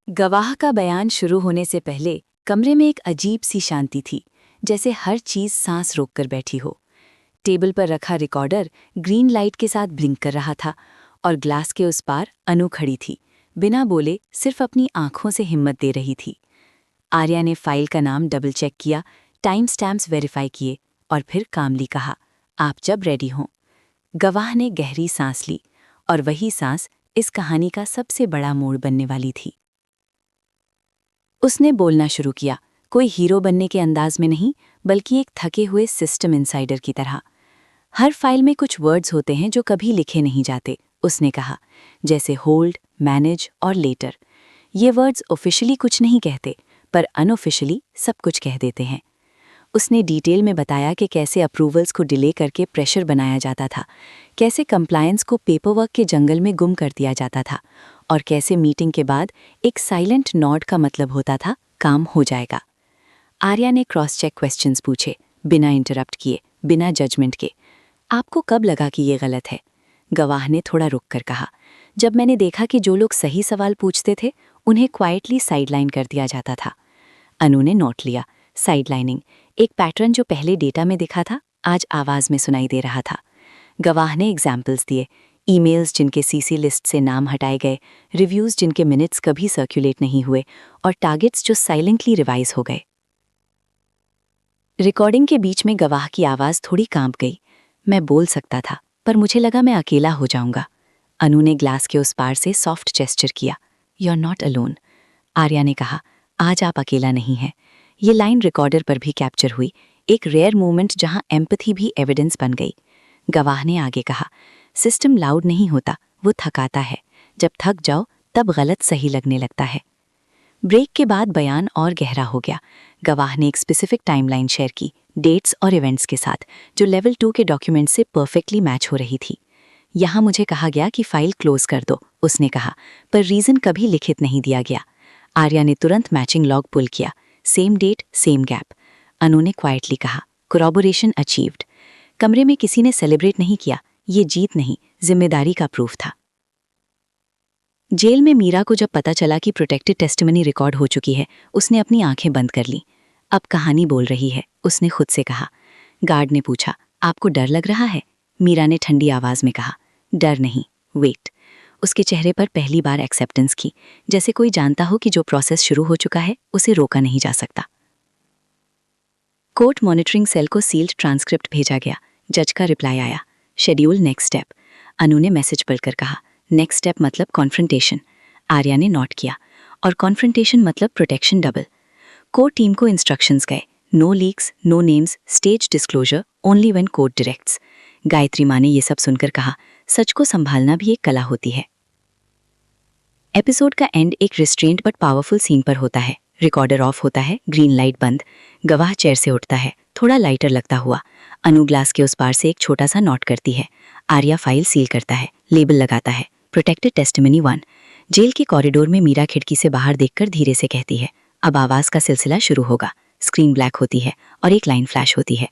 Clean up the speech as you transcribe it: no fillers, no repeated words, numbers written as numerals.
गवाह का बयान शुरू होने से पहले कमरे में एक अजीब सी शांति थी, जैसे हर चीज सांस रोककर बैठी हो। टेबल पर रखा रिकॉर्डर ग्रीन लाइट के साथ ब्लिंक कर रहा था और ग्लास के उस पार अनु खड़ी थी, बिना बोले सिर्फ अपनी आंखों से हिम्मत दे रही थी। आर्या ने फाइल का नाम डबल चेक किया, टाइम स्टैम्प्स वेरीफाई किए और फिर कामली कहा, आप जब रेडी हों। गवाह ने गहरी सांस ली और वही सांस इस कहानी का सबसे बड़ा मोड़ बनने वाली थी। उसने बोलना शुरू किया, कोई हीरो बनने के अंदाज में नहीं, बल्कि एक थके हुए सिस्टम इनसाइडर की तरह। हर फाइल में कुछ वर्ड्स होते हैं जो कभी लिखे नहीं जाते, उसने कहा, जैसे होल्ड, मैनेज और लेटर। ये वर्ड्स ऑफिशियली कुछ नहीं कहते, पर अनऑफिशियली सब कुछ कह देते हैं। उसने डिटेल में बताया कि कैसे अप्रूवल्स को डिले करके प्रेशर बनाया जाता था, कैसे कंप्लायंस को पेपरवर्क के जंगल में गुम कर दिया जाता था और कैसे मीटिंग के बाद एक साइलेंट नॉड का मतलब होता था काम हो जाएगा। आर्या ने क्रॉस चेक क्वेश्चंस पूछे, बिना इंटरप्ट किए, बिना जजमेंट के। आपको कब लगा कि ये गलत है? गवाह ने थोड़ा रुक कर कहा, जब मैंने देखा कि जो लोग सही सवाल पूछते थे उन्हें क्वाइटली साइडलाइन कर दिया जाता था। अनु ने नोट लिया, साइडलाइनिंग, एक पैटर्न जो पहले डेटा में दिखा था आज आवाज में सुनाई दे रहा था। गवाह ने एग्जाम्पल्स दिए, ईमेल्स जिनके सीसी लिस्ट से नाम हटाए गए, रिव्यूज जिनके मिनट्स कभी सर्कुलेट नहीं हुए और टारगेट्स जो साइलेंटली रिवाइज हो गए। रिकॉर्डिंग के बीच में गवाह की आवाज थोड़ी कांप गई। मैं बोल सकता था, पर मुझे लगा मैं अकेला हो जाऊंगा। अनु ने ग्लास के उस पार से सॉफ्ट जेस्चर किया, you are not alone. Arya ने कहा, आज आप अकेला नहीं हैं। ये लाइन रिकॉर्डर पर भी कैप्चर हुई, एक रेयर मोमेंट जहां एम्पैथी भी एविडेंस बन गई। गवाह ने आगे कहा, सिस्टम लाउड नहीं होता, वो थकाता है। जब थक जाओ तब गलत सही लगने लगता है। ब्रेक के बाद बयान और गहरा हो गया। गवाह ने एक स्पेसिफिक टाइमलाइन शेयर की, डेट्स और इवेंट्स के साथ, जो लेवल 2 के डॉक्यूमेंट से परफेक्टली मैच हो रही थी। यहाँ मुझे कहा गया कि फाइल क्लोज कर दो, उसने कहा, पर रीजन कभी लिखित नहीं दिया गया। आर्या ने तुरंत मैचिंग लॉग पुल किया, सेम डेट, सेम गैप। अनु ने क्वाइटली कहा, कोरॉबोरेशन अचीव्ड। कमरे में किसी ने सेलिब्रेट नहीं किया, ये जीत नहीं, जिम्मेदारी का प्रूफ था। जेल में मीरा को जब पता चला कि प्रोटेक्टेड टेस्टिमनी रिकॉर्ड हो चुकी है, उसने अपनी आंखें बंद कर लीं। अब कहानी बोल रही है, उसने खुद से कहा। गार्ड ने पूछा, आपको डर लग रहा है? मीरा ने ठंडी आवाज में कहा, डर नहीं, वेट। उसके चेहरे पर पहली बार एक्सेप्टेंस की, जैसे कोई जानता हो कि जो प्रोसेस शुरू हो चुका है उसे रोका नहीं जा सकता। कोर्ट मॉनिटरिंग सेल को सील्ड ट्रांसक्रिप्ट भेजा गया। जज का रिप्लाई आया, शेड्यूल नेक्स्ट स्टेप। अनु ने मैसेज पढ़कर कहा, नेक्स्ट स्टेप मतलब कॉन्फ्रंटेशन। आर्या ने नोट किया, और कॉन्फ्रंटेशन मतलब प्रोटेक्शन डबल। कोर्ट टीम को इंस्ट्रक्शंस गए, no leaks, no names, stage disclosure, only when court directs. Gayatri माँ ने ये सब सुनकर कहा, सच को संभालना भी एक कला होती है। एपिसोड का एंड एक रिस्ट्रेंट बट पावरफुल सीन पर होता है। रिकॉर्डर ऑफ होता है, ग्रीन लाइट बंद। गवाह चेयर से उठता है, थोड़ा लाइटर लगता हुआ। अनु ग्लास के उस पार से एक छोटा सा नोट करती है। आर्या फाइल सील करता है, लेबल लगाता है, प्रोटेक्टेड टेस्टिमनी 1। जेल के कॉरिडोर में मीरा खिड़की से बाहर देखकर धीरे से कहती है, अब आवाज का सिलसिला शुरू होगा। स्क्रीन ब्लैक होती है और एक लाइन फ्लैश होती है,